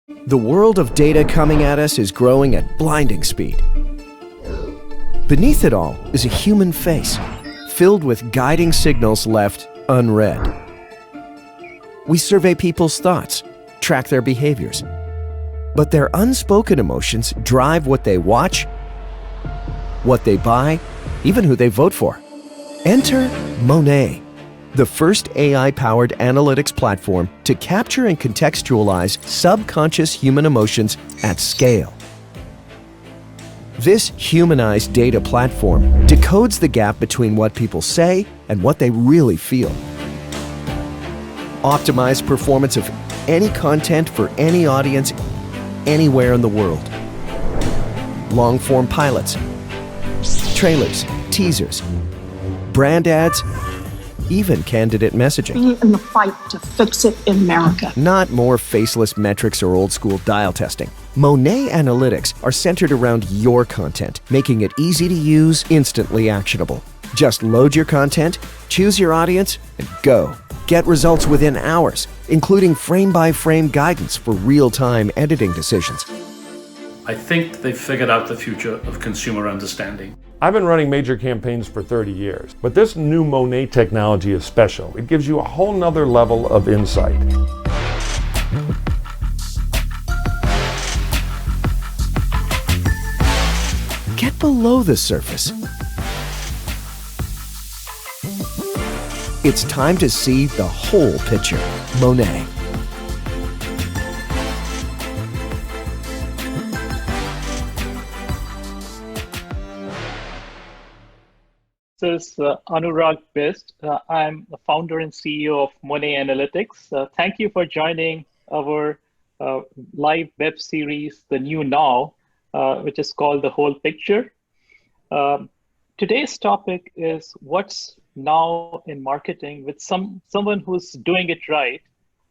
The world of data coming at us is growing at blinding speed. Beneath it all is a human face, filled with guiding signals left unread. We survey people's thoughts, track their behaviors, but their unspoken emotions drive what they watch, what they buy, even who they vote for. Enter Monet, the first AI-powered analytics platform to capture and contextualize subconscious human emotions at scale. This humanized data platform decodes the gap between what people say and what they really feel. Optimized performance of any content for any audience, anywhere in the world. Long-form pilots, trailers, teasers, brand ads, even candidate messaging. Be in the fight to fix it in America. Not more faceless metrics or old-school dial testing. Monet analytics are centered around your content, making it easy to use, instantly actionable. Just load your content, choose your audience, and go. Get results within hours, including frame-by-frame guidance for real-time editing decisions. I think they've figured out the future of consumer understanding. I've been running major campaigns for 30 years, but this new Monet technology is special. It gives you a whole nother level of insight. Get below the surface. It's time to see the whole picture. Monet. This is Anurag Bist. I'm the founder and CEO of Monet Analytics. Thank you for joining our live web series, The New Now, which is called The Whole Picture. Today's topic is what's now in marketing with someone who's doing it right.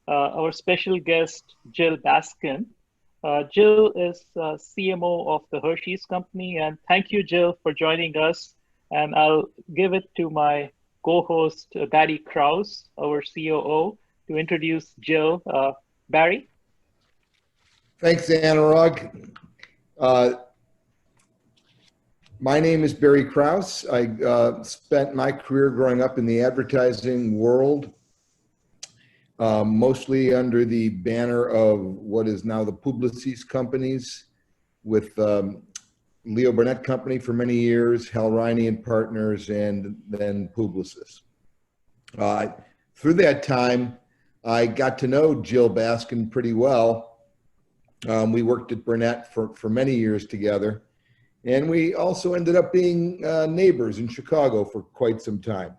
Our special guest, Jill Baskin. Jill is CMO of the Hershey's company, and thank you, Jill, for joining us. And I'll give it to my co-host, Barry Krause, our COO, to introduce Jill. Barry? Thanks, Anurag. My name is Barry Krause. I spent my career growing up in the advertising world, mostly under the banner of what is now the Publicis companies, with Leo Burnett Company for many years, Hal Riney and Partners, and then Publicis. Through that time, I got to know Jill Baskin pretty well. We worked at Burnett for many years together, and we also ended up being neighbors in Chicago for quite some time.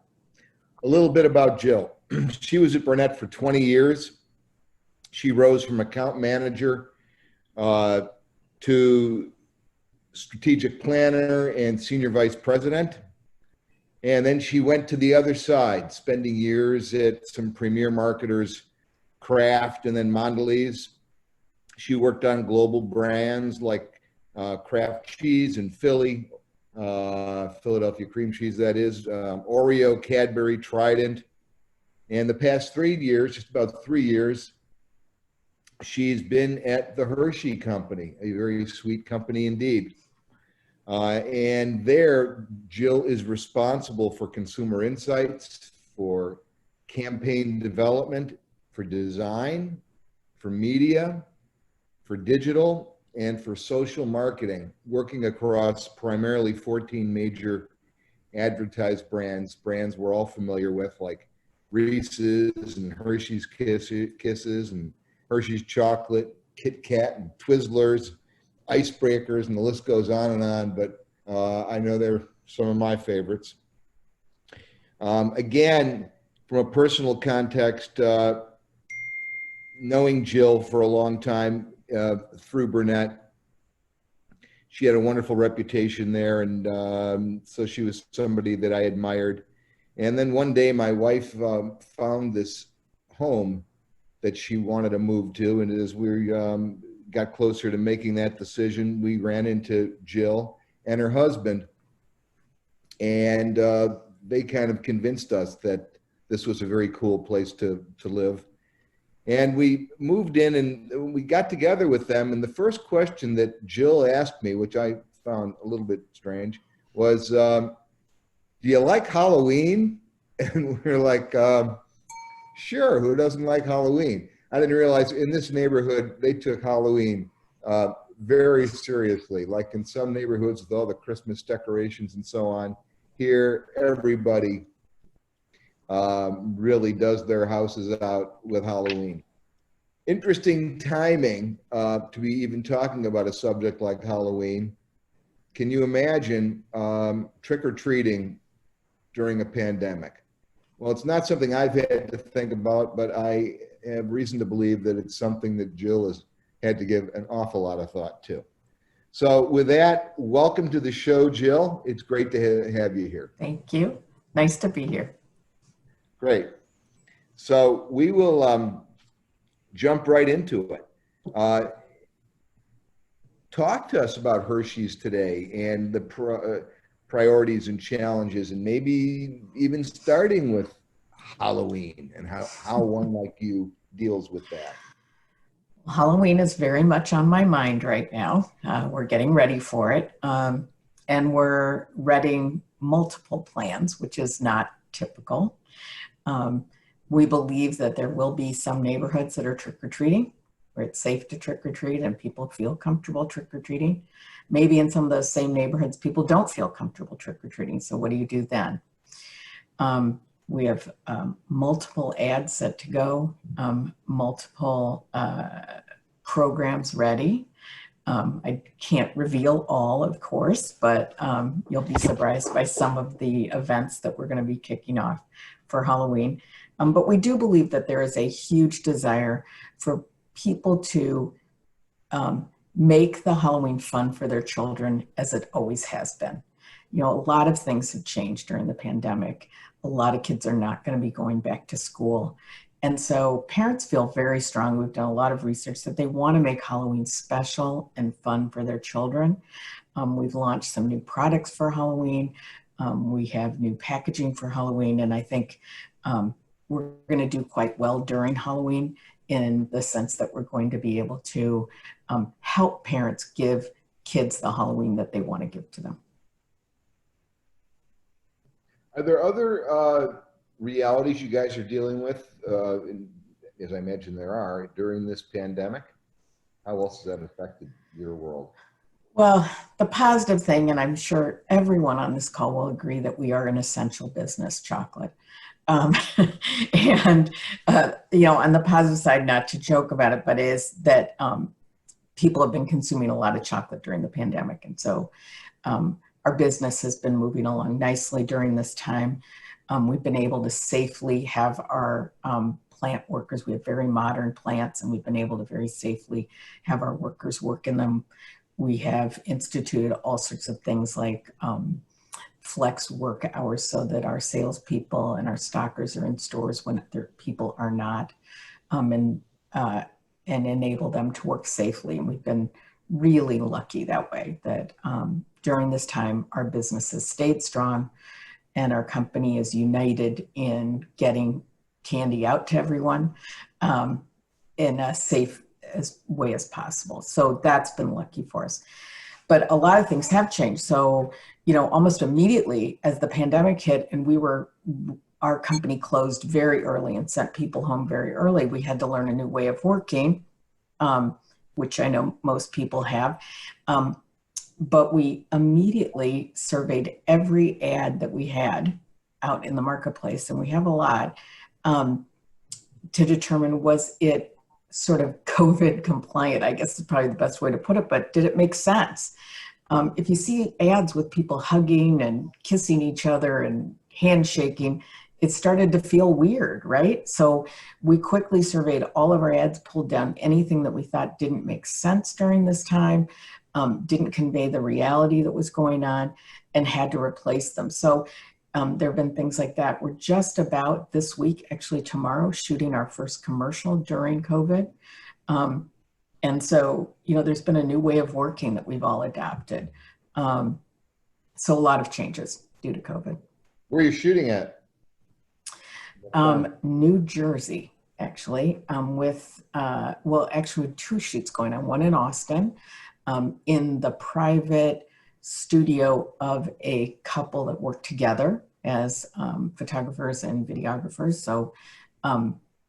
A little bit about Jill. She was at Burnett for 20 years. She rose from account manager to strategic planner and senior vice president. And then she went to the other side, spending years at some premier marketers, Kraft and then Mondelez. She worked on global brands like Kraft cheese and Philly, Philadelphia cream cheese, that is, Oreo, Cadbury, Trident. And the past 3 years, just about 3 years, she's been at the Hershey Company, a very sweet company indeed. And there, Jill is responsible for consumer insights, for campaign development, for design, for media, for digital, and for social marketing, working across primarily 14 major advertised brands we're all familiar with, like Reese's and Hershey's Kisses and Hershey's Chocolate, Kit Kat and Twizzlers, Icebreakers, and the list goes on, but I know they're some of my favorites. Again, from a personal context, knowing Jill for a long time through Burnett, she had a wonderful reputation there, and so she was somebody that I admired. And then one day my wife found this home that she wanted to move to, and as we got closer to making that decision, we ran into Jill and her husband, and they kind of convinced us that this was a very cool place to live. And we moved in and we got together with them. And the first question that Jill asked me, which I found a little bit strange, was, do you like Halloween? And we're like, sure, who doesn't like Halloween? I didn't realize in this neighborhood, they took Halloween very seriously. Like in some neighborhoods with all the Christmas decorations and so on, here, everybody really does their houses out with Halloween. Interesting timing to be even talking about a subject like Halloween. Can you imagine trick-or-treating during a pandemic? Well, it's not something I've had to think about, but I have reason to believe that it's something that Jill has had to give an awful lot of thought to. So with that, welcome to the show, Jill. It's great to have you here. Thank you. Nice to be here. Great. So we will jump right into it. Talk to us about Hershey's today and the priorities and challenges, and maybe even starting with Halloween and how one like you deals with that. Halloween is very much on my mind right now. We're getting ready for it. And we're readying multiple plans, which is not typical. We believe that there will be some neighborhoods that are trick-or-treating, where it's safe to trick-or-treat and people feel comfortable trick-or-treating. Maybe in some of those same neighborhoods, people don't feel comfortable trick-or-treating. So what do you do then? We have multiple ads set to go, multiple programs ready. I can't reveal all, of course, but you'll be surprised by some of the events that we're going to be kicking off for Halloween. But we do believe that there is a huge desire for people to make the Halloween fun for their children, as it always has been. You know, a lot of things have changed during the pandemic. A lot of kids are not going to be going back to school. And so parents feel very strong. We've done a lot of research that they want to make Halloween special and fun for their children. We've launched some new products for Halloween. We have new packaging for Halloween. And I think we're going to do quite well during Halloween, in the sense that we're going to be able to help parents give kids the Halloween that they want to give to them. Are there other realities you guys are dealing with, as I mentioned there are, during this pandemic? How else has that affected your world? Well, the positive thing, and I'm sure everyone on this call will agree, that we are an essential business, chocolate. And, you know, on the positive side, not to joke about it, but is that people have been consuming a lot of chocolate during the pandemic. And so our business has been moving along nicely during this time. We've been able to safely have our plant workers. We have very modern plants, and we've been able to very safely have our workers work in them. We have instituted all sorts of things like flex work hours, so that our salespeople and our stockers are in stores when their people are not, and enable them to work safely. And we've been really lucky that way, that during this time, our business has stayed strong, and our company is united in getting candy out to everyone in a safe way as possible. So that's been lucky for us. But a lot of things have changed. So, you know, almost immediately as the pandemic hit and our company closed very early and sent people home very early, we had to learn a new way of working, which I know most people have. But we immediately surveyed every ad that we had out in the marketplace, and we have a lot, to determine, was it sort of COVID compliant, I guess is probably the best way to put it, but did it make sense? If you see ads with people hugging and kissing each other and handshaking, it started to feel weird, right? So we quickly surveyed all of our ads, pulled down anything that we thought didn't make sense during this time, didn't convey the reality that was going on, and had to replace them. So there have been things like that. We're just about this week, actually tomorrow, shooting our first commercial during COVID. And so, you know, there's been a new way of working that we've all adopted. So a lot of changes due to COVID. Where are you shooting at? New Jersey. actually, well, actually two shoots going on, one in Austin, in the private studio of a couple that work together as photographers and videographers. So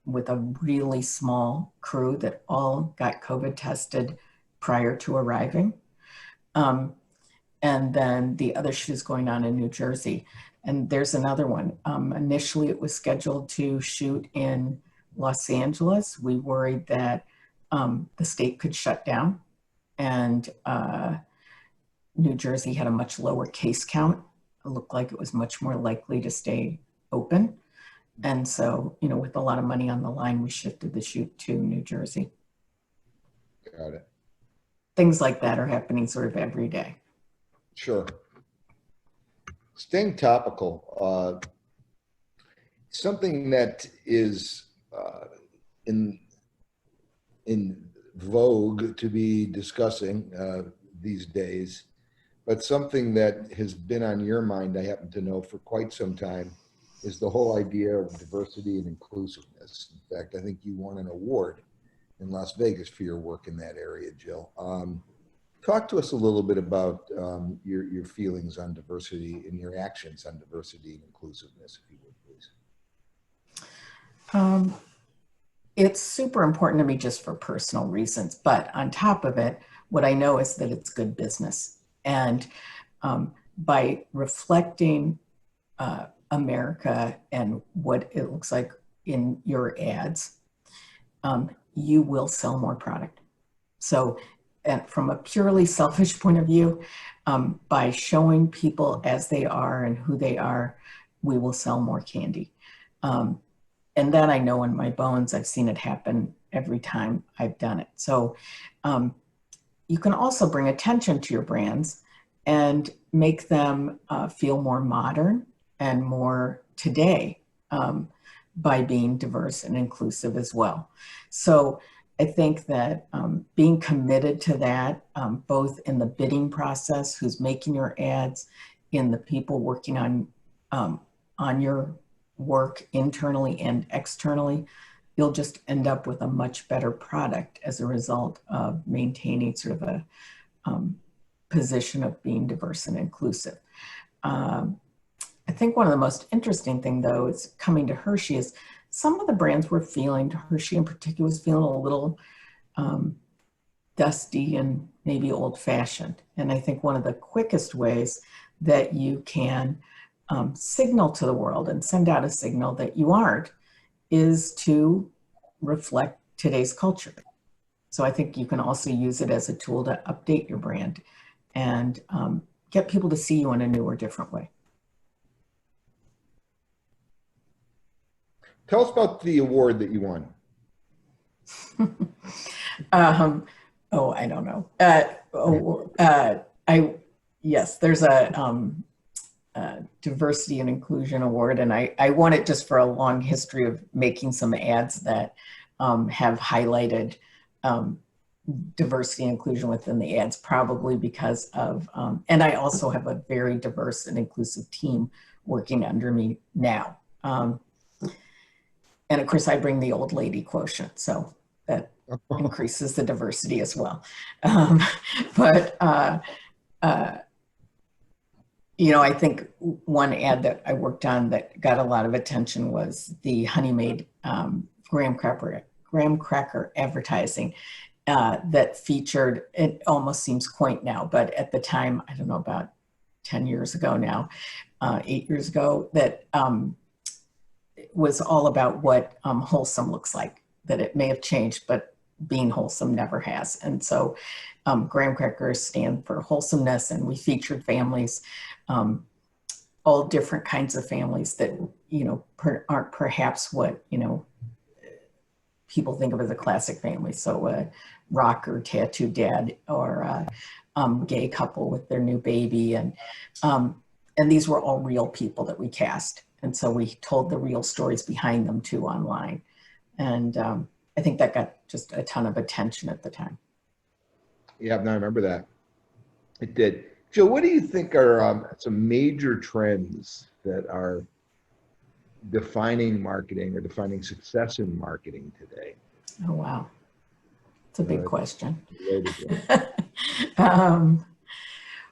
with a really small crew that all got COVID tested prior to arriving. And then the other shoot is going on in New Jersey. And there's another one. Initially, it was scheduled to shoot in Los Angeles. We worried that the state could shut down, and New Jersey had a much lower case count. It looked like it was much more likely to stay open. And so, you know, with a lot of money on the line, we shifted the shoot to New Jersey. Got it. Things like that are happening sort of every day. Sure. Staying topical, something that is in vogue to be discussing these days, but something that has been on your mind, I happen to know, for quite some time, is the whole idea of diversity and inclusiveness. In fact, I think you won an award in Las Vegas for your work in that area, Jill. Talk to us a little bit about your feelings on diversity and your actions on diversity and inclusiveness, if you would, please. It's super important to me just for personal reasons, but on top of it, what I know is that it's good business. And by reflecting America and what it looks like in your ads, you will sell more product. So, and from a purely selfish point of view, by showing people as they are and who they are, we will sell more candy. And that I know in my bones. I've seen it happen every time I've done it. So you can also bring attention to your brands and make them feel more modern and more today by being diverse and inclusive as well. So I think that being committed to that, both in the bidding process, who's making your ads, in the people working on your work internally and externally, you'll just end up with a much better product as a result of maintaining sort of a position of being diverse and inclusive. I think one of the most interesting thing, though, is coming to Hershey is some of the brands were feeling, Hershey in particular was feeling a little dusty and maybe old-fashioned. And I think one of the quickest ways that you can signal to the world and send out a signal that you aren't is to reflect today's culture. So I think you can also use it as a tool to update your brand and get people to see you in a new or different way. Tell us about the award that you won. Oh, I don't know. Yes, there's a Diversity and Inclusion Award, and I won it just for a long history of making some ads that have highlighted diversity and inclusion within the ads, probably because of, and I also have a very diverse and inclusive team working under me now. And of course, I bring the old lady quotient, so that increases the diversity as well. You know, I think one ad that I worked on that got a lot of attention was the Honey Maid graham cracker advertising that featured, it almost seems quaint now, but at the time, I don't know, about 10 years ago now, 8 years ago, that it was all about what wholesome looks like, that it may have changed, but being wholesome never has. And so graham crackers stand for wholesomeness, and we featured families, all different kinds of families that, you know, aren't perhaps what, you know, people think of as a classic family. So a rocker, tattoo dad, or a gay couple with their new baby. And these were all real people that we cast. And so we told the real stories behind them too online. And I think that got just a ton of attention at the time. Yeah, I remember that. It did. Jill, what do you think are some major trends that are defining marketing or defining success in marketing today? Oh, wow. It's a big question. Related to it.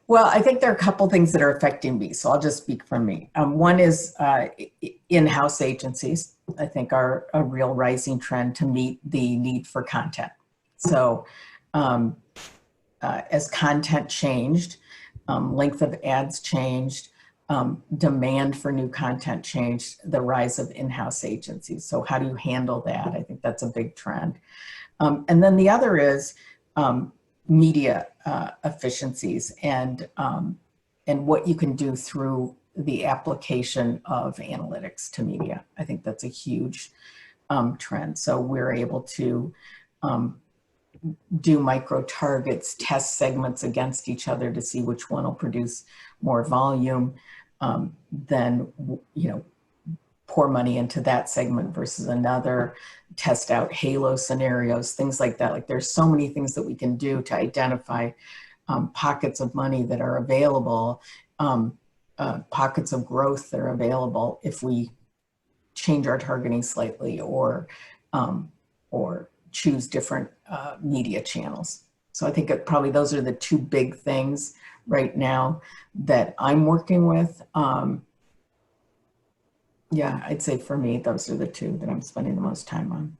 Well, I think there are a couple things that are affecting me, so I'll just speak from me. One is in-house agencies, I think, are a real rising trend to meet the need for content. So as content changed, length of ads changed, demand for new content changed, the rise of in-house agencies. So how do you handle that? I think that's a big trend. And then the other is media efficiencies and what you can do through the application of analytics to media. I think that's a huge trend. So we're able to do micro targets, test segments against each other to see which one will produce more volume, then pour money into that segment versus another, test out halo scenarios, things like that. Like there's so many things that we can do to identify pockets of money that are available, pockets of growth that are available if we change our targeting slightly or choose different media channels. So I think probably those are the two big things right now that I'm working with. Yeah, I'd say for me, those are the two that I'm spending the most time on.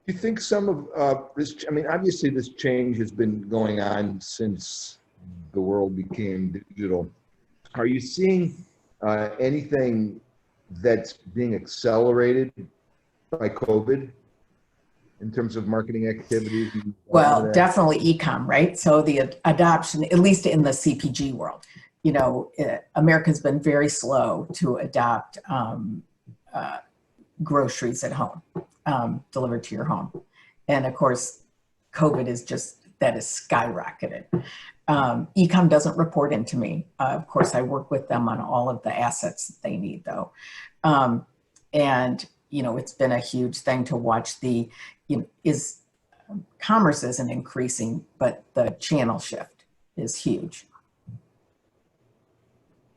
Do you think some of this, I mean, obviously this change has been going on since the world became digital. Are you seeing anything that's being accelerated by COVID in terms of marketing activities? Well, definitely e-com, right? So the adoption, at least in the CPG world, America's been very slow to adopt groceries at home, delivered to your home. And of course, COVID is that is skyrocketed. E-com doesn't report into me. Of course, I work with them on all of the assets that they need though. And, it's been a huge thing to watch commerce isn't increasing, but the channel shift is huge.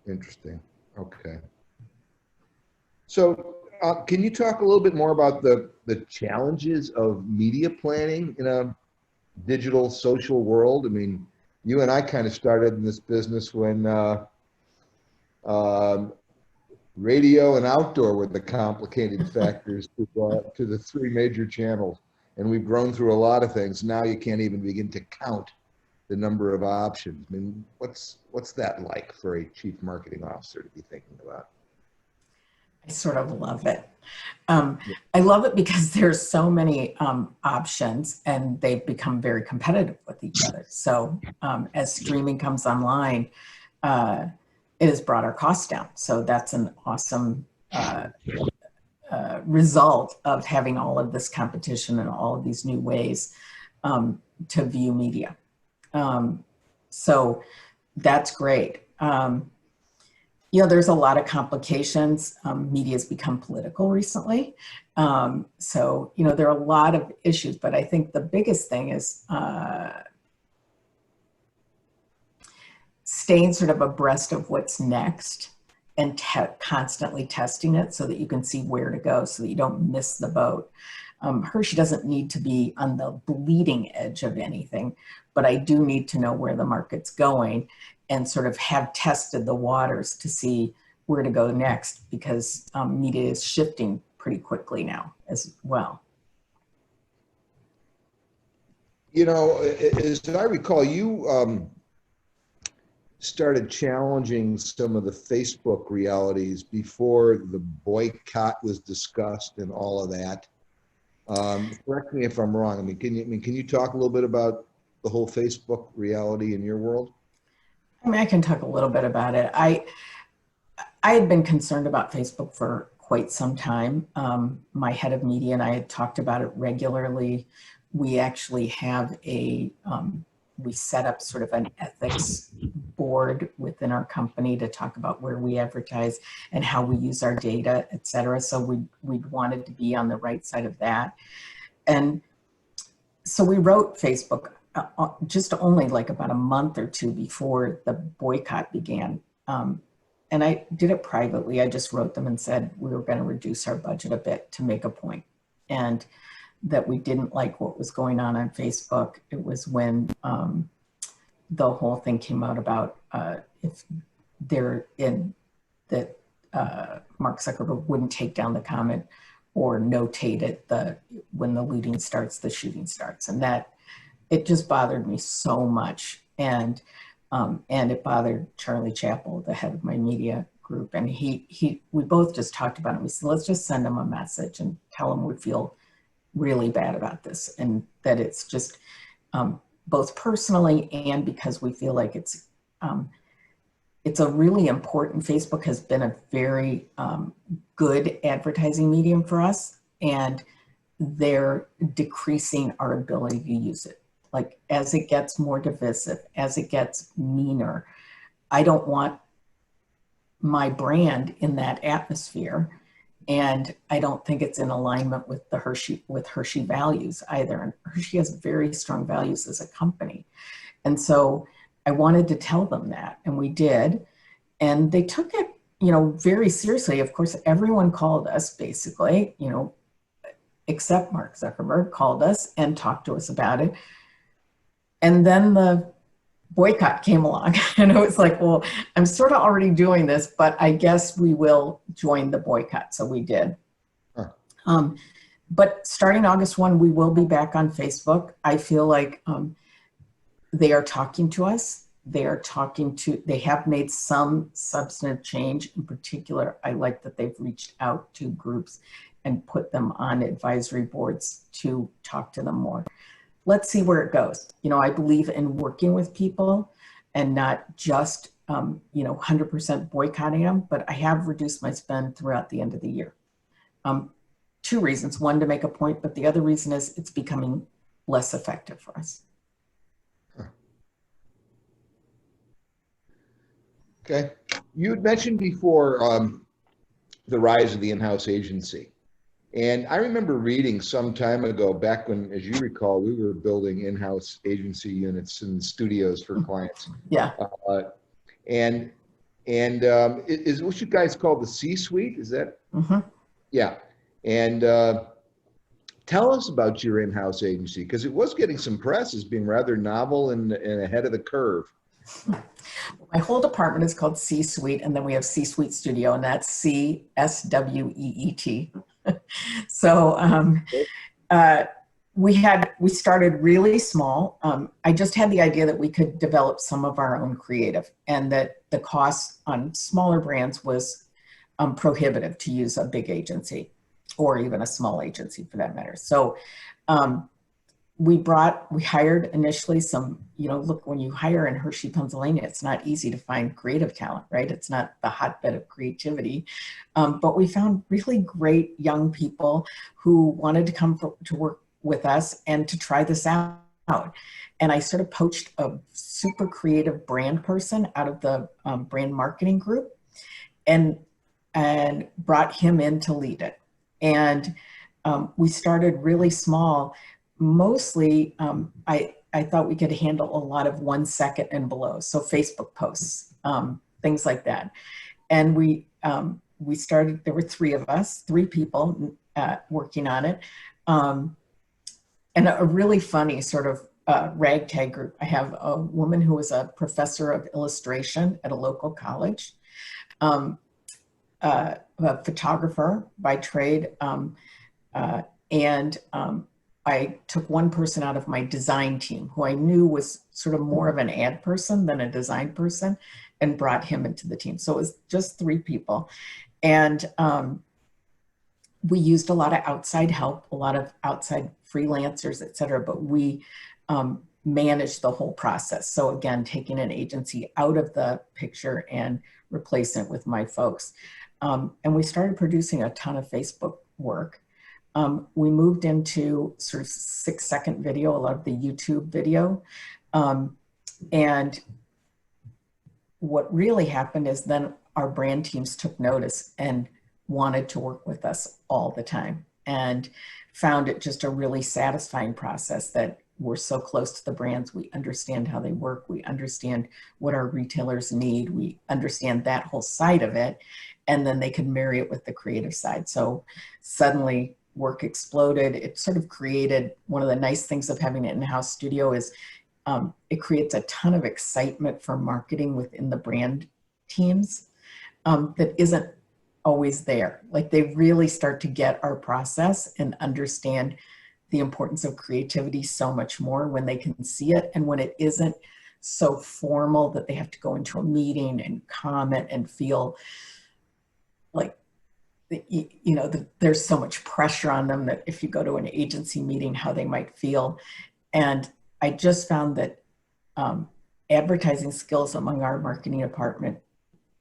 Interesting. Okay. So can you talk a little bit more about the challenges of media planning in a digital social world? I mean, you and I kind of started in this business when radio and outdoor were the complicated factors to the three major channels. And we've grown through a lot of things. Now you can't even begin to count the number of options. I mean, what's that like for a chief marketing officer to be thinking about? I sort of love it. I love it because there's so many options and they've become very competitive with each other. So as streaming comes online, it has brought our costs down. So that's an awesome result of having all of this competition and all of these new ways to view media. So that's great. There's a lot of complications. Media has become political recently. So, there are a lot of issues, but I think the biggest thing is staying sort of abreast of what's next and constantly testing it so that you can see where to go so that you don't miss the boat. Hershey doesn't need to be on the bleeding edge of anything, but I do need to know where the market's going and sort of have tested the waters to see where to go next because media is shifting pretty quickly now as well. As I recall, you started challenging some of the Facebook realities before the boycott was discussed and all of that. Correct me if I'm wrong. Can you talk a little bit about the whole Facebook reality in your world? I can talk a little bit about it. I had been concerned about Facebook for quite some time. My head of media and I had talked about it regularly. We actually have we set up sort of an ethics board within our company to talk about where we advertise and how we use our data, et cetera. So we wanted to be on the right side of that. And so we wrote Facebook just only like about a month or two before the boycott began. and I did it privately. I just wrote them and said we were going to reduce our budget a bit to make a point, and that we didn't like what was going on Facebook. It was when the whole thing came out about if they're in that Mark Zuckerberg wouldn't take down the comment or notate it when the looting starts, the shooting starts, and that it just bothered me so much, and it bothered Charlie Chappell, the head of my media group, and we both just talked about it. We said, let's just send him a message and tell him we feel really bad about this, and that it's just both personally and because we feel like it's a really important. Facebook has been a very good advertising medium for us, and they're decreasing our ability to use it. Like, as it gets more divisive, as it gets meaner, I don't want my brand in that atmosphere. And I don't think it's in alignment with Hershey values either. And Hershey has very strong values as a company. And so I wanted to tell them that, and we did. And they took it, very seriously. Of course, everyone called us basically, except Mark Zuckerberg called us and talked to us about it. And then the boycott came along, and it was like, well, I'm sort of already doing this, but I guess we will join the boycott. So we did. Huh. But starting August 1, we will be back on Facebook. I feel like they are talking to us. They have made some substantive change. In particular, I like that they've reached out to groups and put them on advisory boards to talk to them more. Let's see where it goes. I believe in working with people and not just, 100% boycotting them, but I have reduced my spend throughout the end of the year. 2 reasons. One, to make a point, but the other reason is it's becoming less effective for us. Okay. You had mentioned before the rise of the in-house agency. And I remember reading some time ago, back when, as you recall, we were building in-house agency units and studios for clients. Yeah. Is what you guys call the C-suite? Is that? Mm-hmm. Yeah. And tell us about your in-house agency, because it was getting some press as being rather novel and ahead of the curve. My whole department is called C-Suite, and then we have C-Suite Studio, and that's CSWEET. So we started really small. I just had the idea that we could develop some of our own creative, and that the cost on smaller brands was prohibitive to use a big agency, or even a small agency for that matter. So we hired initially some, look, when you hire in Hershey, Pennsylvania, it's not easy to find creative talent, right? It's not the hotbed of creativity. But we found really great young people who wanted to come to work with us and to try this out. And I sort of poached a super creative brand person out of the brand marketing group and brought him in to lead it. And we started really small. Mostly, I thought we could handle a lot of 1 second and below. So Facebook posts, things like that. And we started, there were 3 of us, 3 people working on it. And a really funny sort of ragtag group. I have a woman who was a professor of illustration at a local college, a photographer by trade, I took one person out of my design team who I knew was sort of more of an ad person than a design person, and brought him into the team. So it was just 3 people. And we used a lot of outside help, a lot of outside freelancers, et cetera, but we managed the whole process. So again, taking an agency out of the picture and replacing it with my folks. And we started producing a ton of Facebook work. We moved into sort of 6-second video, a lot of the YouTube video. And what really happened is then our brand teams took notice and wanted to work with us all the time, and found it just a really satisfying process that we're so close to the brands. We understand how they work. We understand what our retailers need. We understand that whole side of it. And then they can marry it with the creative side. So suddenly work exploded. It sort of created, one of the nice things of having an in-house studio is it creates a ton of excitement for marketing within the brand teams that isn't always there. Like they really start to get our process and understand the importance of creativity so much more when they can see it, and when it isn't so formal that they have to go into a meeting and comment and feel like, you know, there's so much pressure on them that if you go to an agency meeting, how they might feel. And I just found that advertising skills among our marketing department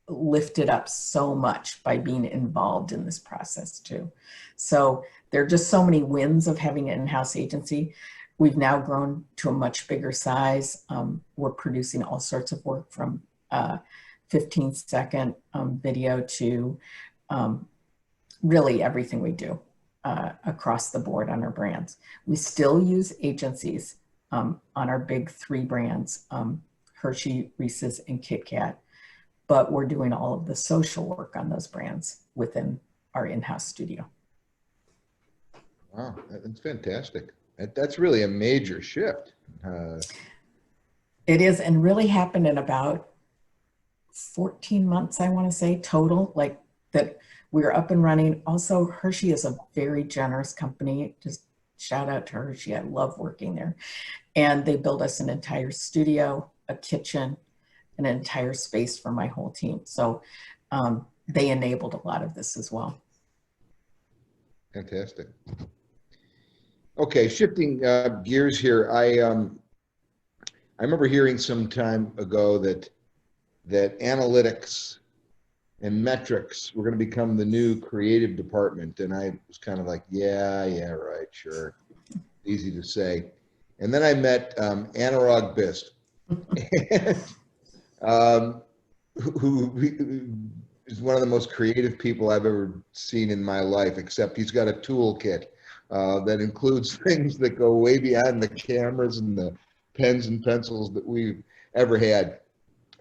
lifted up so much by being involved in this process too. So there are just so many wins of having an in-house agency. We've now grown to a much bigger size. We're producing all sorts of work from 15-second video to really everything we do across the board on our brands. We still use agencies on our big 3 brands, Hershey, Reese's, and Kit Kat, but we're doing all of the social work on those brands within our in-house studio. Wow, that's fantastic. That's really a major shift. It is, and really happened in about 14 months, I want to say, total, like that we were up and running. Also, Hershey is a very generous company. Just shout out to Hershey. I love working there. And they built us an entire studio, a kitchen, an entire space for my whole team. So they enabled a lot of this as well. Fantastic. Okay, shifting gears here. I remember hearing some time ago that analytics and metrics were going to become the new creative department, and I was kind of like, yeah, right, sure, easy to say. And then I met Anurag Bist, who is one of the most creative people I've ever seen in my life, except he's got a toolkit that includes things that go way beyond the cameras and the pens and pencils that we've ever had.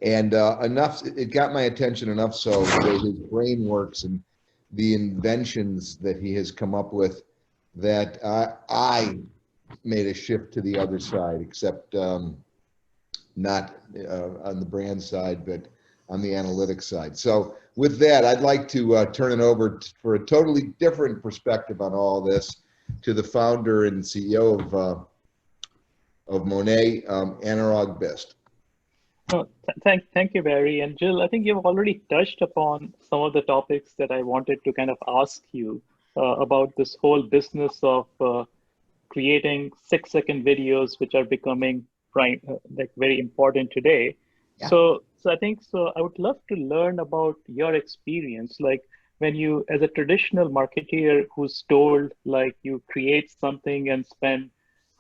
And it got my attention enough so that his brain works and the inventions that he has come up with, that I made a shift to the other side, except not on the brand side, but on the analytics side. So with that, I'd like to turn it over for a totally different perspective on all this to the founder and CEO of Monet, Anurag Bist. Oh, thank you, Barry. And Jill, I think you've already touched upon some of the topics that I wanted to kind of ask you about this whole business of creating 6-second videos, which are becoming like very important today. Yeah. So I think I would love to learn about your experience, like when you, as a traditional marketeer who's told like you create something and spend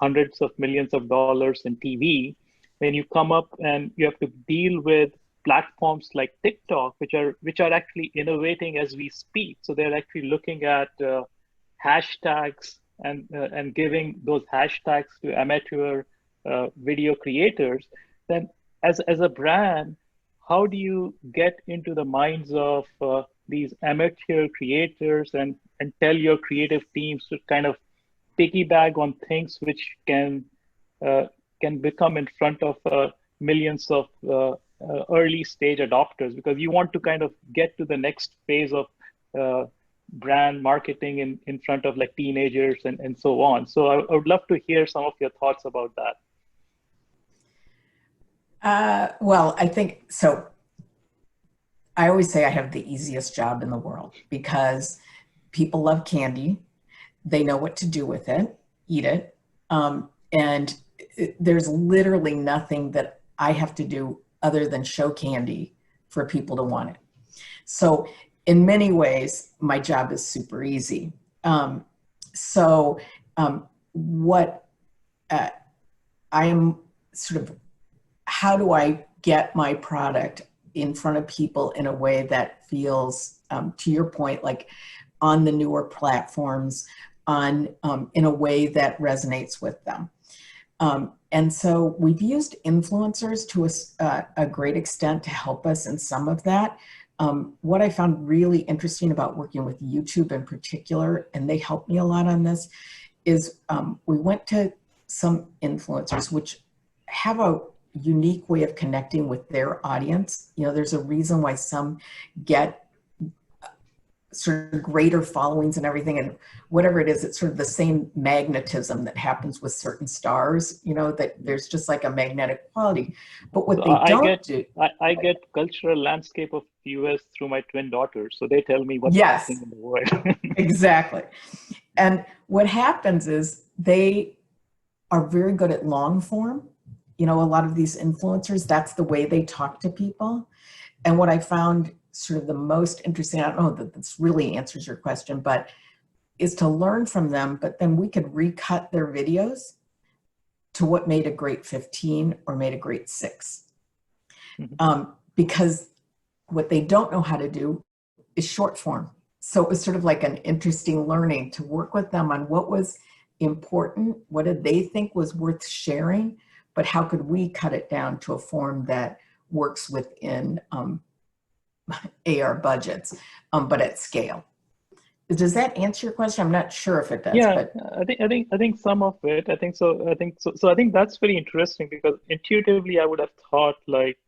hundreds of millions of dollars in TV, when you come up and you have to deal with platforms like TikTok, which are actually innovating as we speak. So they're actually looking at hashtags and giving those hashtags to amateur video creators. Then as a brand, how do you get into the minds of these amateur creators and tell your creative teams to kind of piggyback on things which can become in front of millions of early stage adopters, because you want to kind of get to the next phase of brand marketing in front of like teenagers and so on. So I would love to hear some of your thoughts about that. Well, I think so. I always say I have the easiest job in the world because people love candy. They know what to do with it, eat it. And there's literally nothing that I have to do other than show candy for people to want it. So in many ways, my job is super easy. What I am sort of, how do I get my product in front of people in a way that feels, to your point, like on the newer platforms, in a way that resonates with them? And so we've used influencers to a great extent to help us in some of that. What I found really interesting about working with YouTube in particular, and they helped me a lot on this, is we went to some influencers which have a unique way of connecting with their audience. You know, there's a reason why some get sort of greater followings and everything, and whatever it is, it's sort of the same magnetism that happens with certain stars, you know, that there's just like a magnetic quality. But what I get cultural landscape of US through my twin daughters, so they tell me what's yes, happening in the world. exactly. And what happens is they are very good at long form. You know, a lot of these influencers, that's the way they talk to people. And what I found sort of the most interesting, I don't know that this really answers your question, but is to learn from them, but then we could recut their videos to what made a great 15 or made a great 6. Because what they don't know how to do is short form. So it was sort of like an interesting learning to work with them on what was important, what did they think was worth sharing, but how could we cut it down to a form that works within AR budgets, but at scale. Does that answer your question? I'm not sure if it does. Yeah, but I think some of it. I think so. I think that's very interesting because intuitively I would have thought like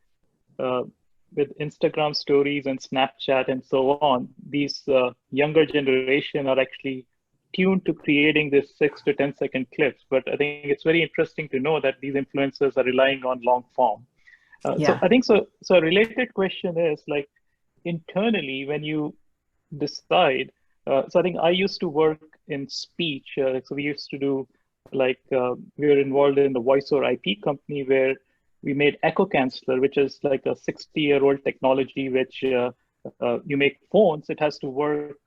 with Instagram stories and Snapchat and so on, these younger generation are actually tuned to creating this 6 to 10 second clips. But I think it's very interesting to know that these influencers are relying on long form. So I think so. So a related question is like internally when you decide. So I think I used to work in speech. So we used to do like we were involved in the voice over IP company where we made Echo Canceller, which is like a 60-year-old technology which you make phones. It has to work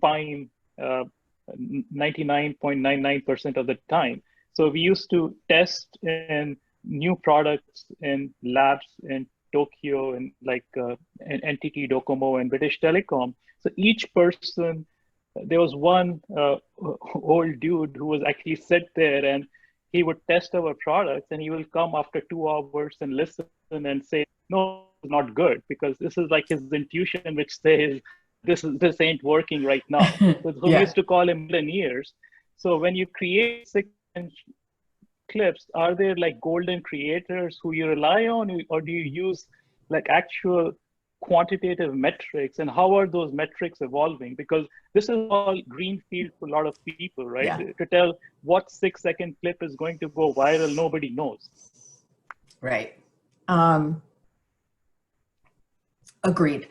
fine 99.99% of the time. So we used to test in new products in labs in Tokyo and like NTT Docomo and British Telecom. So each person, there was one old dude who was actually sit there and he would test our products and he will come after 2 hours and listen and say, no, it's not good, because this is like his intuition which says this ain't working right now. So we used to call him engineers. So when you create 6-inch clips, are there like golden creators who you rely on, or do you use like actual quantitative metrics, and how are those metrics evolving? Because this is all greenfield for a lot of people, right? Yeah. To tell what 6-second clip is going to go viral, nobody knows. Right. Agreed.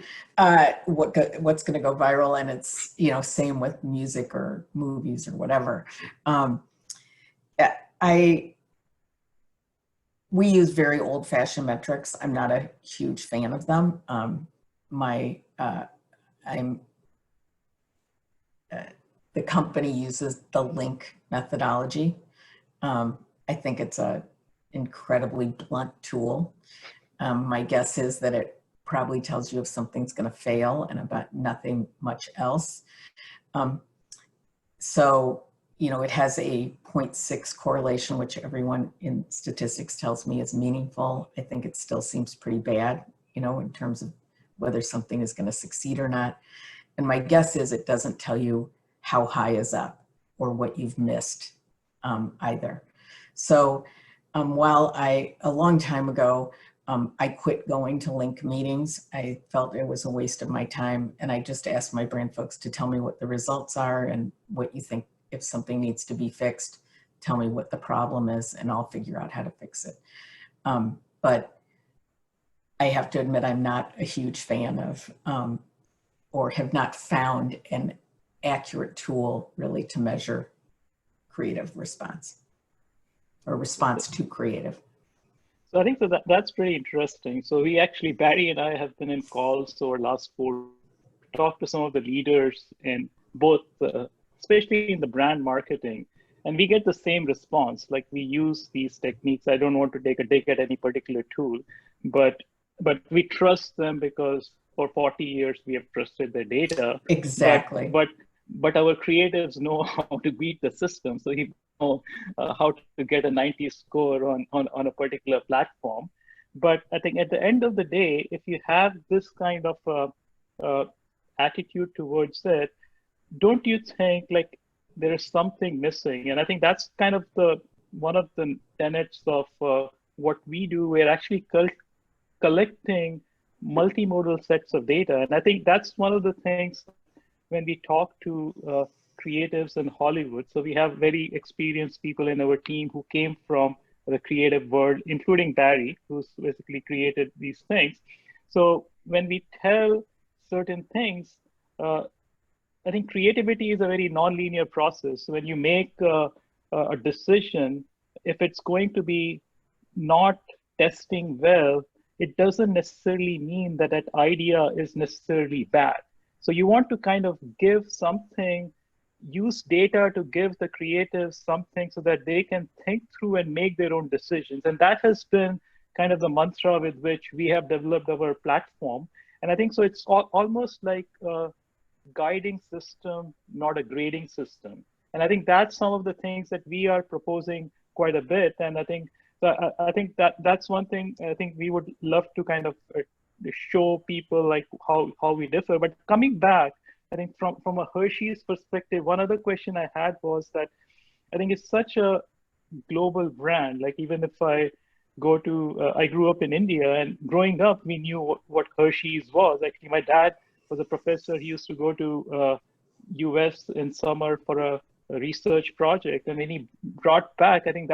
What's going to go viral, and it's, you know, same with music or movies or whatever. We use very old-fashioned metrics. I'm not a huge fan of them. The company uses the link methodology. I think it's an incredibly blunt tool. My guess is that it probably tells you if something's going to fail and about nothing much else. So, you know, it has a 0.6 correlation, which everyone in statistics tells me is meaningful. I think it still seems pretty bad, you know, in terms of whether something is going to succeed or not. And my guess is it doesn't tell you how high is up or what you've missed either. So while a long time ago, I quit going to link meetings. I felt it was a waste of my time. And I just asked my brand folks to tell me what the results are and what you think. If something needs to be fixed, tell me what the problem is and I'll figure out how to fix it. But I have to admit, I'm not a huge fan of, or have not found an accurate tool really to measure creative response or response to creative. So I think that's pretty interesting. So we actually, Barry and I have been in calls over the last 4, talk to some of the leaders in both especially in the brand marketing, and we get the same response. Like we use these techniques. I don't want to take a dig at any particular tool, but we trust them because for 40 years we have trusted their data. Exactly. but our creatives know how to beat the system. So he know how to get a 90 score on a particular platform. But I think at the end of the day, if you have this kind of attitude towards it, don't you think like there is something missing? And I think that's kind of the one of the tenets of what we do. We're actually collecting multimodal sets of data, and I think that's one of the things when we talk to creatives in Hollywood. So we have very experienced people in our team who came from the creative world, including Barry, who's basically created these things. So when we tell certain things, I think creativity is a very non-linear process. When you make a decision, if it's going to be not testing well, it doesn't necessarily mean that that idea is necessarily bad. So you want to kind of give something, use data to give the creatives something so that they can think through and make their own decisions. And that has been kind of the mantra with which we have developed our platform. And I think so it's almost like a guiding system, not a grading system. And I think that's some of the things that we are proposing quite a bit. And I think that's one thing I think we would love to kind of show people like how we differ. But coming back, I think from a Hershey's perspective, one other question I had was that I think it's such a global brand. Like even if I go to, I grew up in India, and growing up, we knew what Hershey's was. Actually, my dad was a professor. He used to go to US in summer for a research project. And when he brought back, I think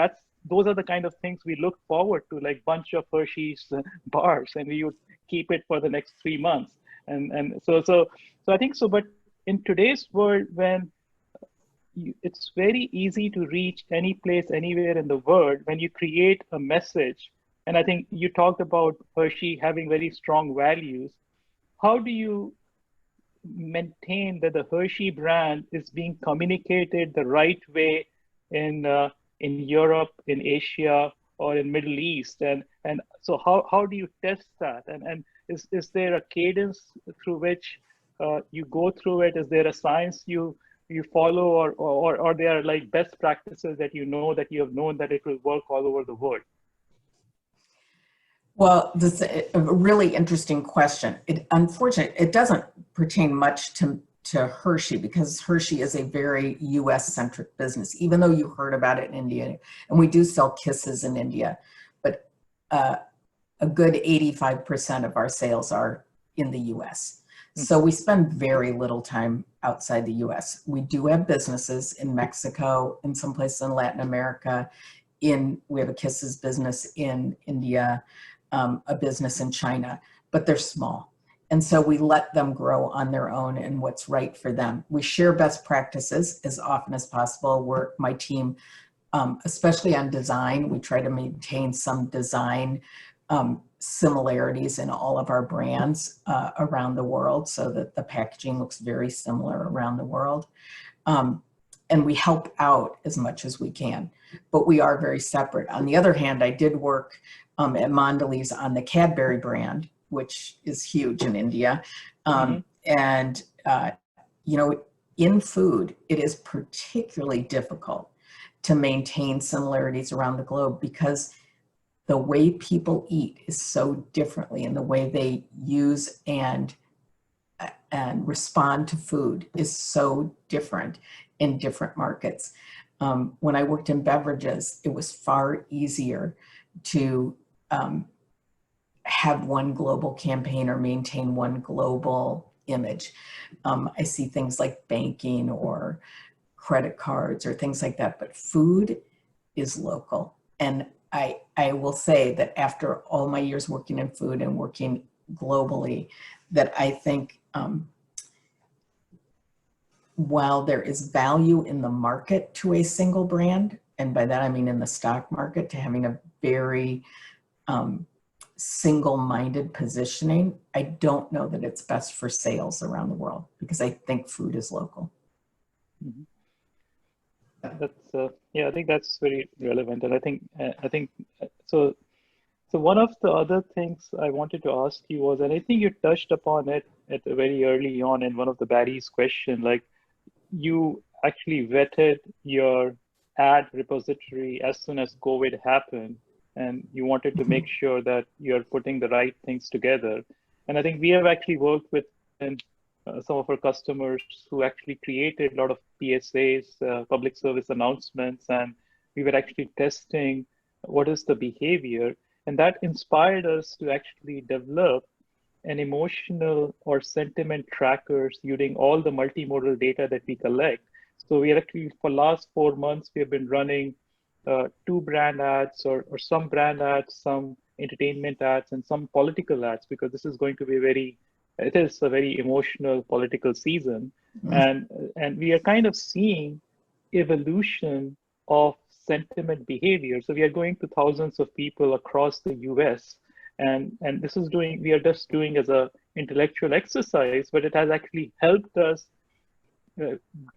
those are the kind of things we look forward to, like bunch of Hershey's bars, and we would keep it for the next 3 months. And so I think so. But in today's world, when it's very easy to reach any place, anywhere in the world, when you create a message, and I think you talked about Hershey having very strong values, how do you maintain that the Hershey brand is being communicated the right way in Europe, in Asia, or in Middle East? And so how do you test that? And is there a cadence through which you go through it? Is there a science you follow, or there are like best practices that you know that you have known that it will work all over the world? Well, this is a really interesting question. Unfortunately, it doesn't pertain much to Hershey, because Hershey is a very US-centric business, even though you heard about it in India. And we do sell kisses in India, but a good 85% of our sales are in the US. So we spend very little time outside the US. We do have businesses in Mexico, in some places in Latin America. We have a kisses business in India, a business in China, but they're small. And so we let them grow on their own and what's right for them. We share best practices as often as possible. My team, especially on design, we try to maintain some design similarities in all of our brands around the world, so that the packaging looks very similar around the world. And we help out as much as we can, but we are very separate. On the other hand, I did work at Mondelez on the Cadbury brand, which is huge in India. And, you know, in food, it is particularly difficult to maintain similarities around the globe, because the way people eat is so differently, and the way they use and respond to food is so different in different markets. When I worked in beverages, it was far easier to have one global campaign or maintain one global image. I see things like banking or credit cards or things like that, but food is local. And I will say that after all my years working in food and working globally, that I think while there is value in the market to a single brand, and by that I mean in the stock market, to having a very single-minded positioning, I don't know that it's best for sales around the world, because I think food is local. Mm-hmm. That's yeah, I think that's very relevant, and I think so. So one of the other things I wanted to ask you was, and I think you touched upon it at the very early on in one of the Barry's question, like you actually vetted your ad repository as soon as COVID happened, and you wanted to make sure that you're putting the right things together. And I think we have actually worked with some of our customers who actually created a lot of PSAs, public service announcements, and we were actually testing what is the behavior. And that inspired us to actually develop an emotional or sentiment trackers using all the multimodal data that we collect. So we are actually, for last 4 months, we have been running 2 brand ads or some brand ads, some entertainment ads, and some political ads, because this is going to be it is a very emotional political season. And we are kind of seeing evolution of sentiment behavior. So we are going to thousands of people across the US, and this is we are just doing as a intellectual exercise, but it has actually helped us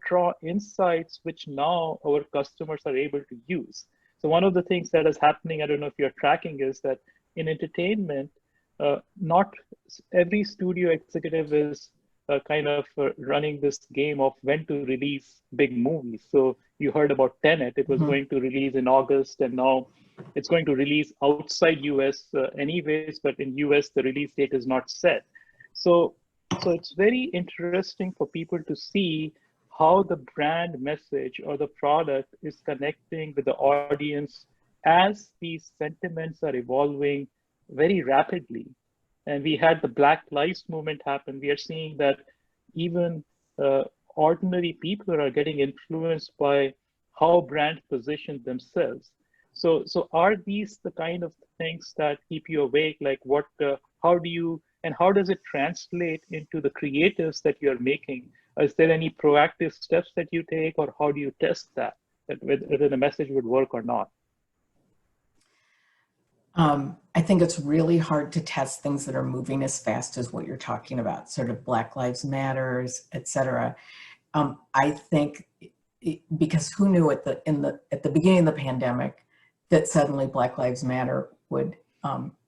draw insights which now our customers are able to use. So one of the things that is happening, I don't know if you're tracking, is that in entertainment, not every studio executive is kind of running this game of when to release big movies. So you heard about Tenet, it was going to release in August, and now it's going to release outside US anyways, but in US the release date is not set. So it's very interesting for people to see how the brand message or the product is connecting with the audience as these sentiments are evolving very rapidly. And we had the Black Lives Movement happen. We are seeing that even ordinary people are getting influenced by how brands position themselves. So are these the kind of things that keep you awake? Like how does it translate into the creatives that you're making? Is there any proactive steps that you take, or how do you test that whether the message would work or not? I think it's really hard to test things that are moving as fast as what you're talking about, sort of Black Lives Matters, et cetera. I think because who knew at the beginning of the pandemic that suddenly Black Lives Matter would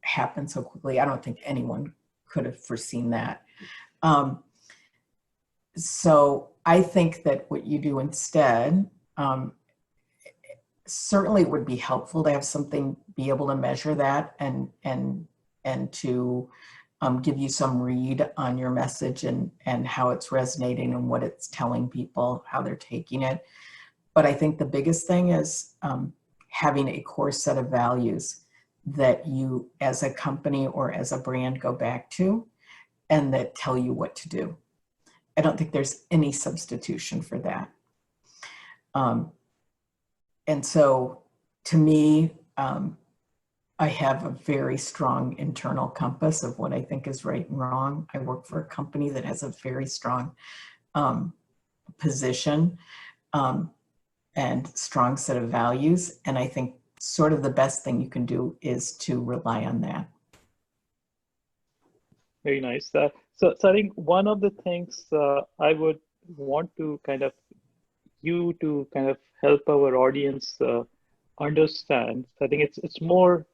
happen so quickly? I don't think anyone could have foreseen that. So I think that what you do instead, certainly it would be helpful to have something, be able to measure that and to give you some read on your message and how it's resonating and what it's telling people, how they're taking it. But I think the biggest thing is having a core set of values that you as a company or as a brand go back to and that tell you what to do. I don't think there's any substitution for that. And so to me, I have a very strong internal compass of what I think is right and wrong. I work for a company that has a very strong position and strong set of values. And I think sort of the best thing you can do is to rely on that. Very nice. So I think one of the things I would want to kind of help our audience understand. I think it's more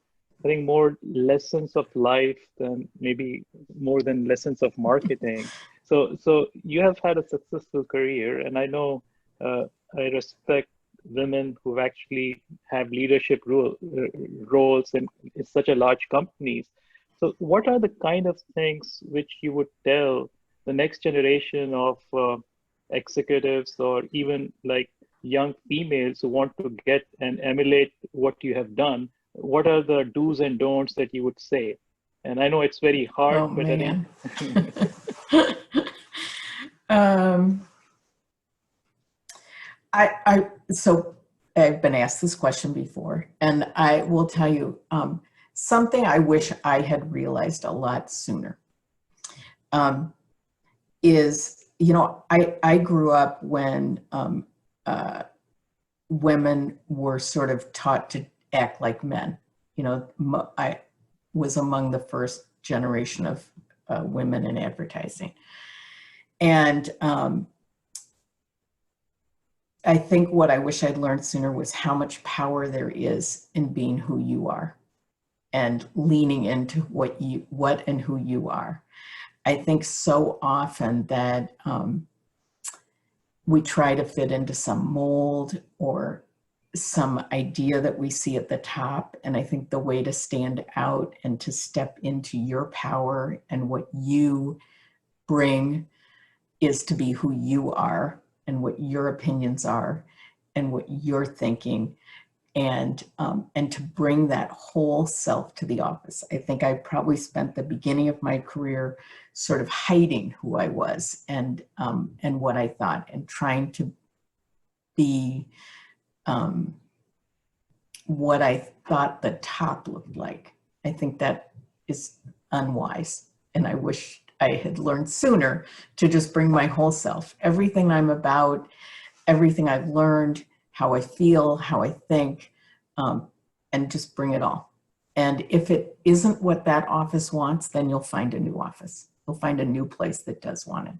lessons of life than maybe more than lessons of marketing. So you have had a successful career, and I know I respect women who actually have leadership roles in such a large companies. So what are the kind of things which you would tell the next generation of executives or even like young females who want to get and emulate what you have done? What are the do's and don'ts that you would say? And I know it's very hard, Oh, but man. So I've been asked this question before, and I will tell you something I wish I had realized a lot sooner is, I grew up when women were sort of taught to act like men. I was among the first generation of women in advertising. And I think what I wish I'd learned sooner was how much power there is in being who you are and leaning into what and who you are. I think so often that we try to fit into some mold or some idea that we see at the top. And I think the way to stand out and to step into your power and what you bring is to be who you are and what your opinions are and what you're thinking, and to bring that whole self to the office. I think I probably spent the beginning of my career sort of hiding who I was and what I thought, and trying to be what I thought the top looked like. I think that is unwise, and I wish I had learned sooner to just bring my whole self, everything I'm about, everything I've learned, how I feel, how I think, and just bring it all. And if it isn't what that office wants, then you'll find a new office. You'll find a new place that does want it.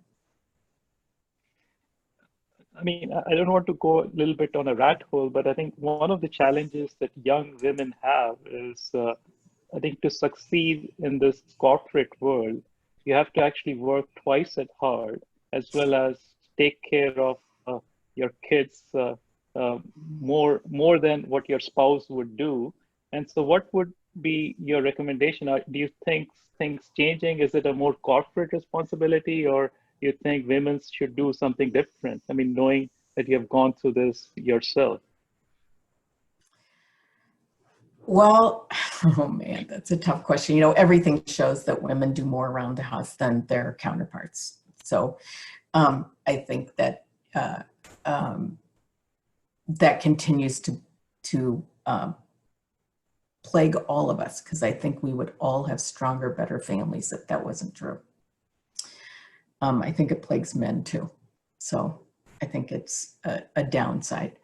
I mean, I don't want to go a little bit on a rat hole, but I think one of the challenges that young women have is, I think, to succeed in this corporate world, you have to actually work twice as hard, as well as take care of your kids more than what your spouse would do. And so what would be your recommendation? Do you think things changing? Is it a more corporate responsibility, or you think women should do something different? I mean, knowing that you have gone through this yourself. Well, oh man, that's a tough question. You know, everything shows that women do more around the house than their counterparts. So I think that that continues to plague all of us, because I think we would all have stronger, better families if that wasn't true. I think it plagues men too. So I think it's a downside.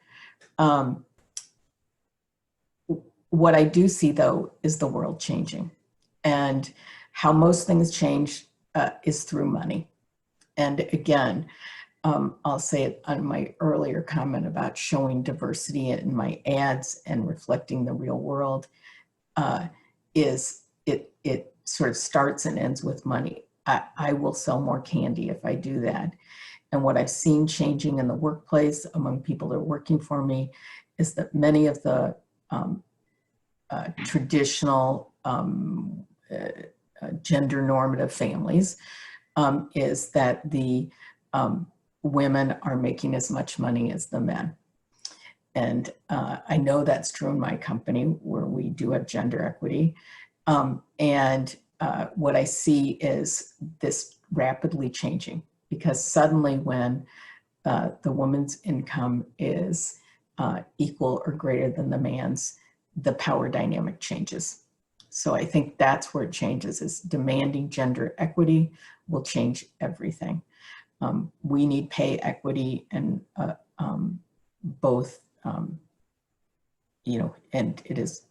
What I do see, though, is the world changing. And how most things change is through money. And again, I'll say it on my earlier comment about showing diversity in my ads and reflecting the real world, it sort of starts and ends with money. I will sell more candy if I do that. And what I've seen changing in the workplace among people that are working for me is that many of the traditional gender normative families is that the women are making as much money as the men. And I know that's true in my company, where we do have gender equity. What I see is this rapidly changing, because suddenly when the woman's income is equal or greater than the man's, the power dynamic changes. So I think that's where it changes, is demanding gender equity will change everything. We need pay equity, and both, you know, and it is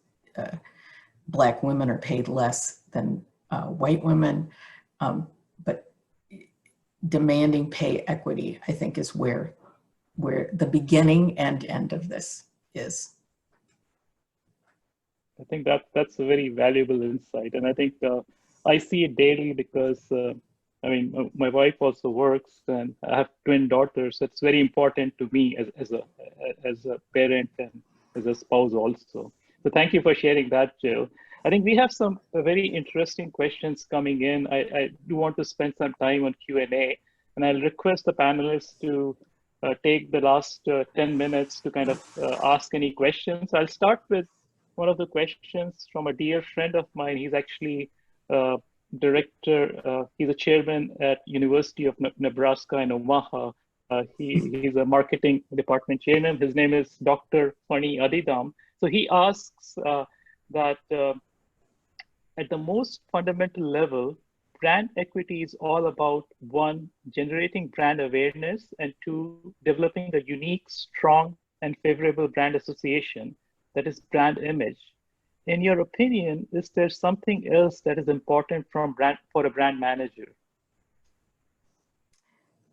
Black women are paid less than white women, but demanding pay equity, I think, is where the beginning and end of this is. I think that's a very valuable insight, and I think I see it daily because I mean, my wife also works, and I have twin daughters. So it's very important to me as a parent and as a spouse also. So thank you for sharing that, Jill. I think we have some very interesting questions coming in. I do want to spend some time on Q&A, and I'll request the panelists to take the last 10 minutes to kind of ask any questions. I'll start with one of the questions from a dear friend of mine. He's actually director, he's a chairman at University of Nebraska in Omaha. He's a marketing department chairman. His name is Dr. Fani Adidam. So he asks that at the most fundamental level, brand equity is all about, one, generating brand awareness, and two, developing a unique, strong, and favorable brand association, that is brand image. In your opinion, is there something else that is important for a brand manager?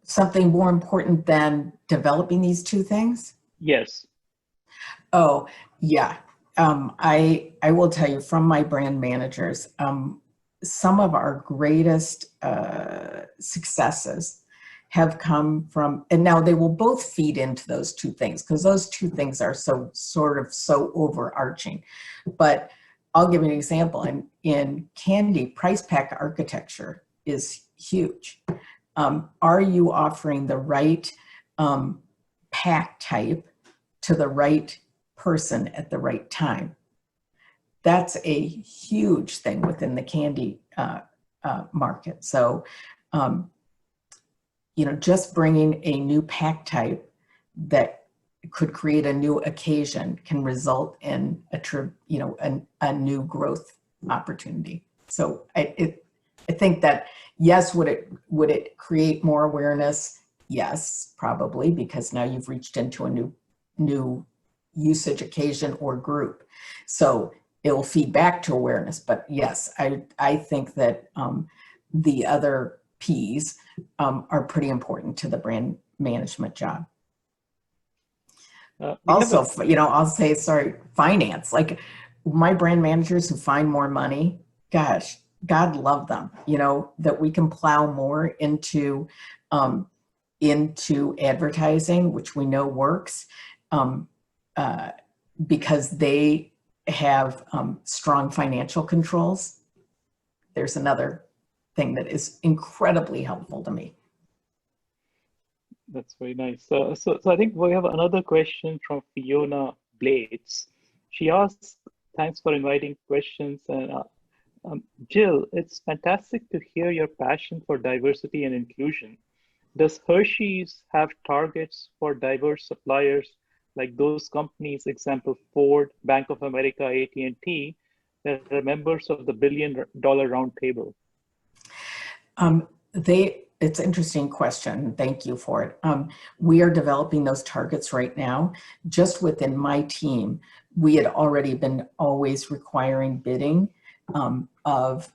Something more important than developing these two things? Yes. Oh, yeah. I will tell you from my brand managers, some of our greatest successes have come from, and now they will both feed into those two things because those two things are so sort of so overarching. But I'll give you an example. In candy, price pack architecture is huge. Are you offering the right pack type to the right person at the right time? That's a huge thing within the candy market. So, just bringing a new pack type that could create a new occasion can result in a new growth opportunity. So I think that, yes, would it create more awareness? Yes, probably, because now you've reached into a new usage occasion or group. So it will feed back to awareness. But yes, I think that the other P's are pretty important to the brand management job. Also, I'll say, finance. Like my brand managers who find more money, gosh, God love them, that we can plow more into advertising, which we know works, because they have strong financial controls. There's another thing that is incredibly helpful to me. That's very nice. So I think we have another question from Fiona Blades. She asks, thanks for inviting questions. And Jill, it's fantastic to hear your passion for diversity and inclusion. Does Hershey's have targets for diverse suppliers like those companies, example, Ford, Bank of America, AT&T, that are members of the $1 billion roundtable? It's an interesting question. Thank you for it. We are developing those targets right now. Just within my team, we had already been always requiring bidding of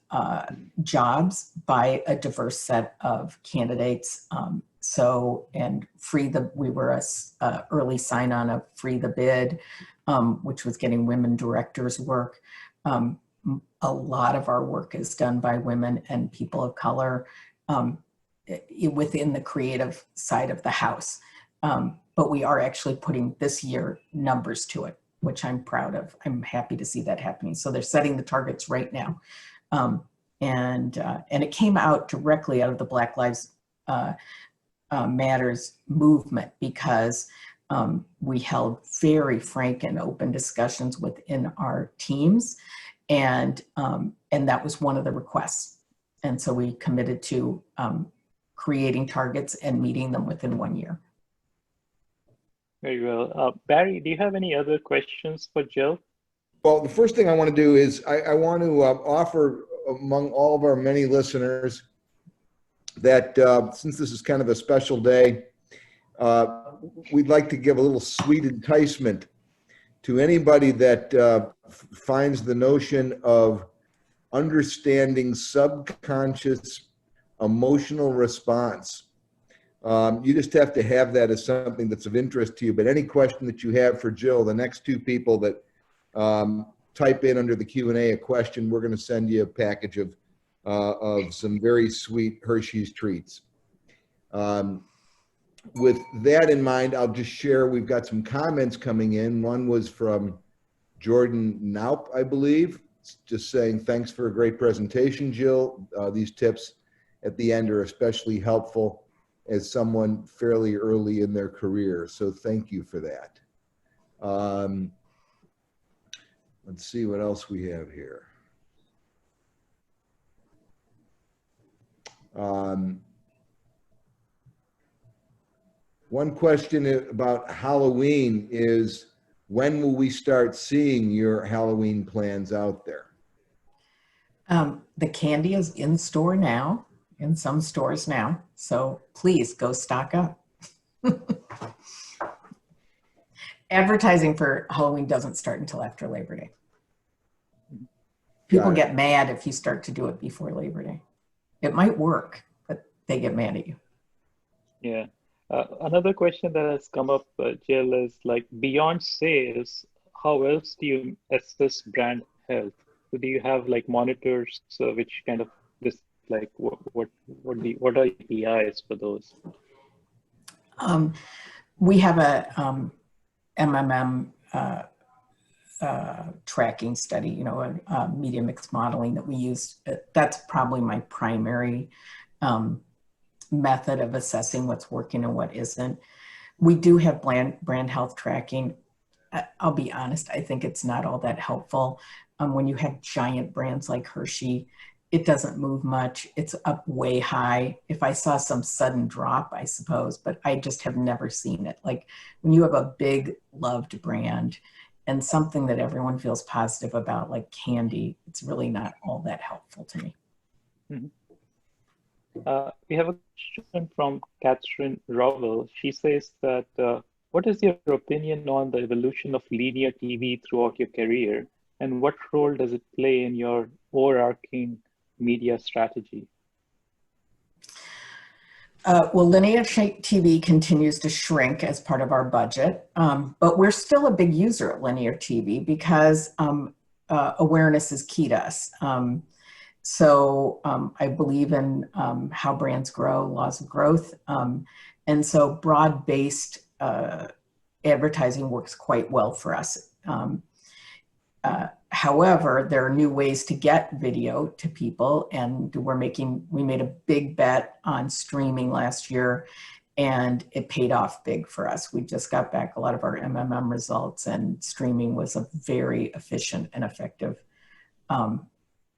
jobs by a diverse set of candidates. We were a early sign on of Free the Bid, which was getting women directors work. A lot of our work is done by women and people of color within the creative side of the house. But we are actually putting this year numbers to it, which I'm proud of. I'm happy to see that happening. So they're setting the targets right now. And it came out directly out of the Black Lives Matters movement because we held very frank and open discussions within our teams. And that was one of the requests. And so we committed to creating targets and meeting them within 1 year. Very well. Barry, do you have any other questions for Jill? Well, the first thing I want to do is I want to offer among all of our many listeners that since this is kind of a special day, we'd like to give a little sweet enticement to anybody that finds the notion of understanding subconscious emotional response. You just have to have that as something that's of interest to you. But any question that you have for Jill, the next two people that type in under the Q&A a question, we're going to send you a package of some very sweet Hershey's treats. With that in mind, I'll just share, we've got some comments coming in. One was from Jordan Naup, I believe, just saying, thanks for a great presentation, Jill. These tips at the end are especially helpful as someone fairly early in their career. So thank you for that. Let's see what else we have here. One question about Halloween is, when will we start seeing your Halloween plans out there? The candy is in store now, in some stores now. So please go stock up. Advertising for Halloween doesn't start until after Labor Day. People get mad if you start to do it before Labor Day. It might work, but they get mad at you. Yeah. Another question that has come up, Jill, is like, beyond sales, how else do you assess brand health? So do you have like monitors which kind of Like what are KPIs for those? We have a MMM tracking study, you know, a media mix modeling that we use. That's probably my primary method of assessing what's working and what isn't. We do have brand health tracking. I'll be honest, I think it's not all that helpful. When you have giant brands like Hershey, it doesn't move much. It's up way high. If I saw some sudden drop, I suppose, but I just have never seen it. Like when you have a big loved brand and something that everyone feels positive about, like candy, it's really not all that helpful to me. Mm-hmm. We have a question from Catherine Rowell. She says that, what is your opinion on the evolution of linear TV throughout your career, and what role does it play in your overarching media strategy? Well, linear TV continues to shrink as part of our budget, but we're still a big user of linear TV because awareness is key to us. So I believe in how brands grow, laws of growth. And so broad-based advertising works quite well for us. However, there are new ways to get video to people, and we made a big bet on streaming last year, and it paid off big for us. We just got back a lot of our MMM results, and streaming was a very efficient and effective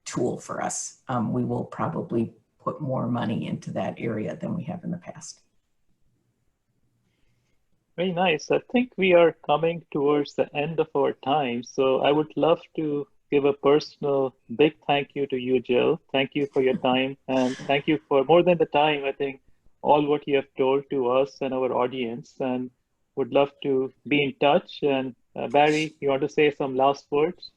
tool for us. We will probably put more money into that area than we have in the past. Very nice. I think we are coming towards the end of our time. So I would love to give a personal big thank you to you, Jill. Thank you for your time. And thank you for more than the time, I think, all what you have told to us and our audience. And would love to be in touch. And Barry, you want to say some last words?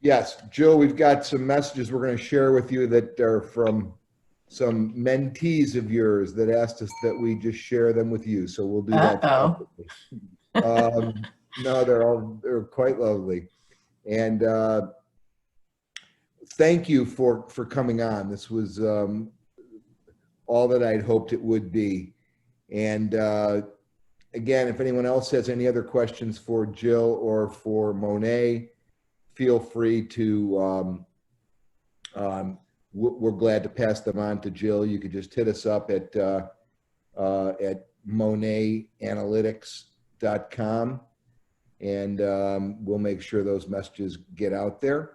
Yes, Jill, we've got some messages we're going to share with you that are from some mentees of yours that asked us that we just share them with you. So we'll do that. No, they're quite lovely. And thank you for coming on. This was all that I'd hoped it would be. And again, if anyone else has any other questions for Jill or for Monet, feel free to, we're glad to pass them on to Jill. You could just hit us up at monetanalytics.com, and we'll make sure those messages get out there.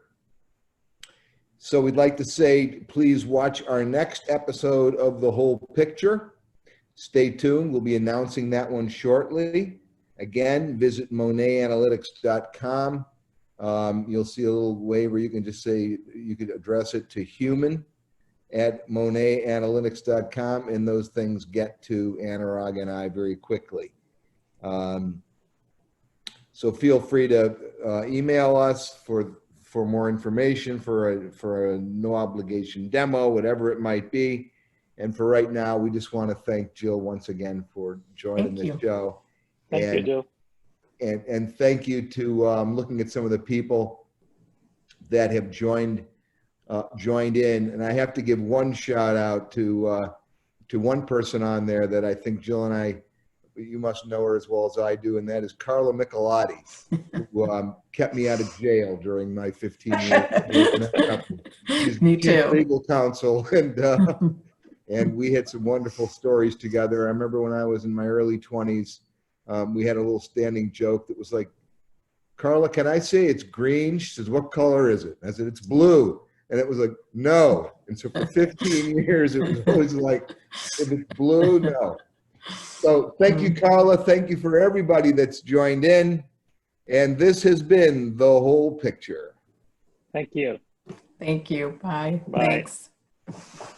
So we'd like to say, please watch our next episode of The Whole Picture. Stay tuned. We'll be announcing that one shortly. Again, visit monetanalytics.com. You'll see a little way where you can just say, you could address it to human@monetanalytics.com, and those things get to Anurag and I very quickly. So feel free to email us for more information, for a no obligation demo, whatever it might be. And for right now, we just want to thank Jill once again for joining the show. Thank you, Jill. And thank you to looking at some of the people that have joined in. And I have to give one shout out to one person on there that I think Jill and I, you must know her as well as I do, and that is Carla Michelotti, who kept me out of jail during my 15 years. She's Me too. Legal counsel, and we had some wonderful stories together. I remember when I was in my early 20s, we had a little standing joke that was like, Carla, can I say it's green? She says, what color is it? I said, it's blue. And it was like, no. And so for 15 years, it was always like, if it's blue, no. So thank you, Carla. Thank you for everybody that's joined in. And this has been The Whole Picture. Thank you. Thank you. Bye. Bye. Thanks.